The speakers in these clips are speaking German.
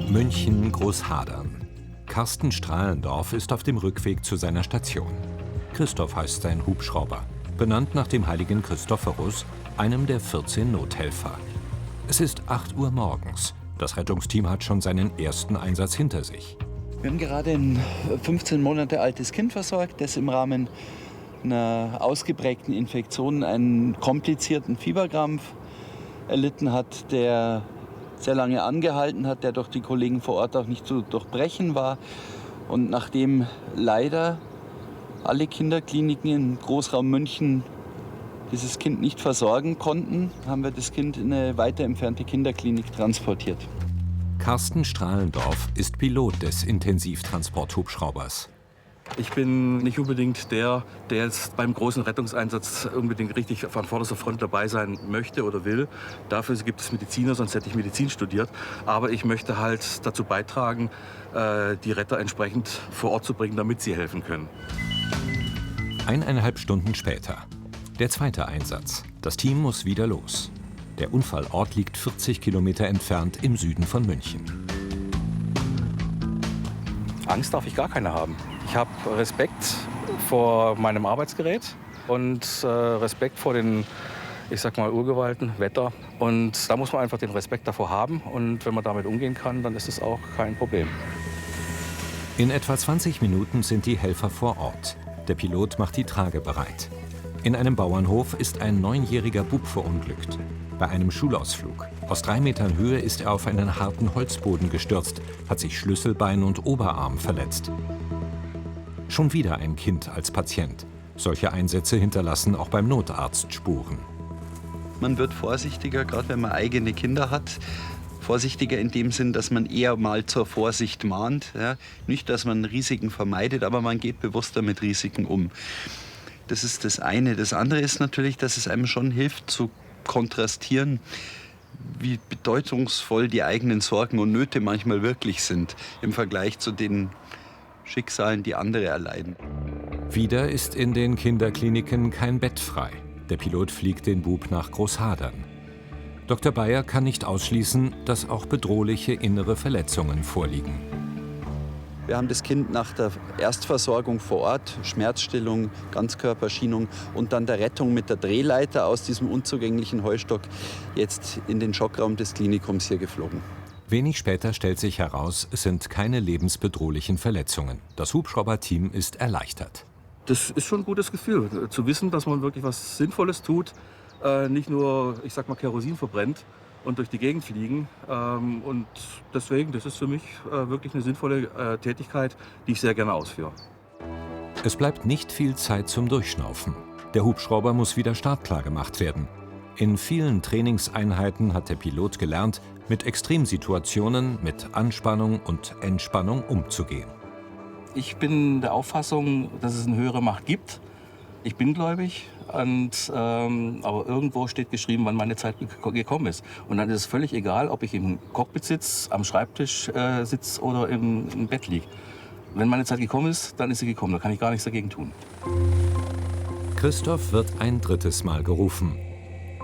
München-Großhadern. Carsten Strahlendorf ist auf dem Rückweg zu seiner Station. Christoph heißt sein Hubschrauber, benannt nach dem heiligen Christophorus, einem der 14 Nothelfer. Es ist 8 Uhr morgens. Das Rettungsteam hat schon seinen ersten Einsatz hinter sich. Wir haben gerade ein 15 Monate altes Kind versorgt, das im Rahmen einer ausgeprägten Infektion einen komplizierten Fieberkrampf erlitten hat, der sehr lange angehalten hat, der durch die Kollegen vor Ort auch nicht zu durchbrechen war. Und nachdem leider alle Kinderkliniken im Großraum München dieses Kind nicht versorgen konnten, haben wir das Kind in eine weiter entfernte Kinderklinik transportiert. Carsten Strahlendorf ist Pilot des Intensivtransporthubschraubers. Ich bin nicht unbedingt der jetzt beim großen Rettungseinsatz unbedingt richtig von vorderster Front dabei sein möchte oder will. Dafür gibt es Mediziner, sonst hätte ich Medizin studiert. Aber ich möchte halt dazu beitragen, die Retter entsprechend vor Ort zu bringen, damit sie helfen können. 1,5 Stunden später. Der zweite Einsatz. Das Team muss wieder los. Der Unfallort liegt 40 Kilometer entfernt im Süden von München. Angst darf ich gar keine haben. Ich habe Respekt vor meinem Arbeitsgerät und Respekt vor den, ich sag mal, Urgewalten, Wetter. Und da muss man einfach den Respekt davor haben. Und wenn man damit umgehen kann, dann ist es auch kein Problem. In etwa 20 Minuten sind die Helfer vor Ort. Der Pilot macht die Trage bereit. In einem Bauernhof ist ein 9-jähriger Bub verunglückt. Bei einem Schulausflug. Aus 3 Metern Höhe ist er auf einen harten Holzboden gestürzt, hat sich Schlüsselbein und Oberarm verletzt. Schon wieder ein Kind als Patient. Solche Einsätze hinterlassen auch beim Notarzt Spuren. Man wird vorsichtiger, gerade wenn man eigene Kinder hat. Vorsichtiger in dem Sinn, dass man eher mal zur Vorsicht mahnt. Ja? Nicht, dass man Risiken vermeidet, aber man geht bewusster mit Risiken um. Das ist das eine. Das andere ist natürlich, dass es einem schon hilft zu kontrastieren, wie bedeutungsvoll die eigenen Sorgen und Nöte manchmal wirklich sind im Vergleich zu den Schicksalen, die andere erleiden. Wieder ist in den Kinderkliniken kein Bett frei. Der Pilot fliegt den Bub nach Großhadern. Dr. Bayer kann nicht ausschließen, dass auch bedrohliche innere Verletzungen vorliegen. Wir haben das Kind nach der Erstversorgung vor Ort, Schmerzstillung, Ganzkörperschienung und dann der Rettung mit der Drehleiter aus diesem unzugänglichen Heustock jetzt in den Schockraum des Klinikums hier geflogen. Wenig später stellt sich heraus, es sind keine lebensbedrohlichen Verletzungen. Das Hubschrauberteam ist erleichtert. Das ist schon ein gutes Gefühl, zu wissen, dass man wirklich was Sinnvolles tut, nicht nur, ich sag mal, Kerosin verbrennt und durch die Gegend fliegen. Und deswegen, das ist für mich wirklich eine sinnvolle Tätigkeit, die ich sehr gerne ausführe. Es bleibt nicht viel Zeit zum Durchschnaufen. Der Hubschrauber muss wieder startklar gemacht werden. In vielen Trainingseinheiten hat der Pilot gelernt, mit Extremsituationen, mit Anspannung und Entspannung umzugehen. Ich bin der Auffassung, dass es eine höhere Macht gibt. Ich bin gläubig, aber irgendwo steht geschrieben, wann meine Zeit gekommen ist. Und dann ist es völlig egal, ob ich im Cockpit sitze, am Schreibtisch sitze oder im Bett liege. Wenn meine Zeit gekommen ist, dann ist sie gekommen. Da kann ich gar nichts dagegen tun. Christoph wird ein 3. Mal gerufen.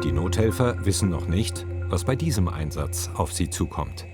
Die Nothelfer wissen noch nicht, was bei diesem Einsatz auf sie zukommt.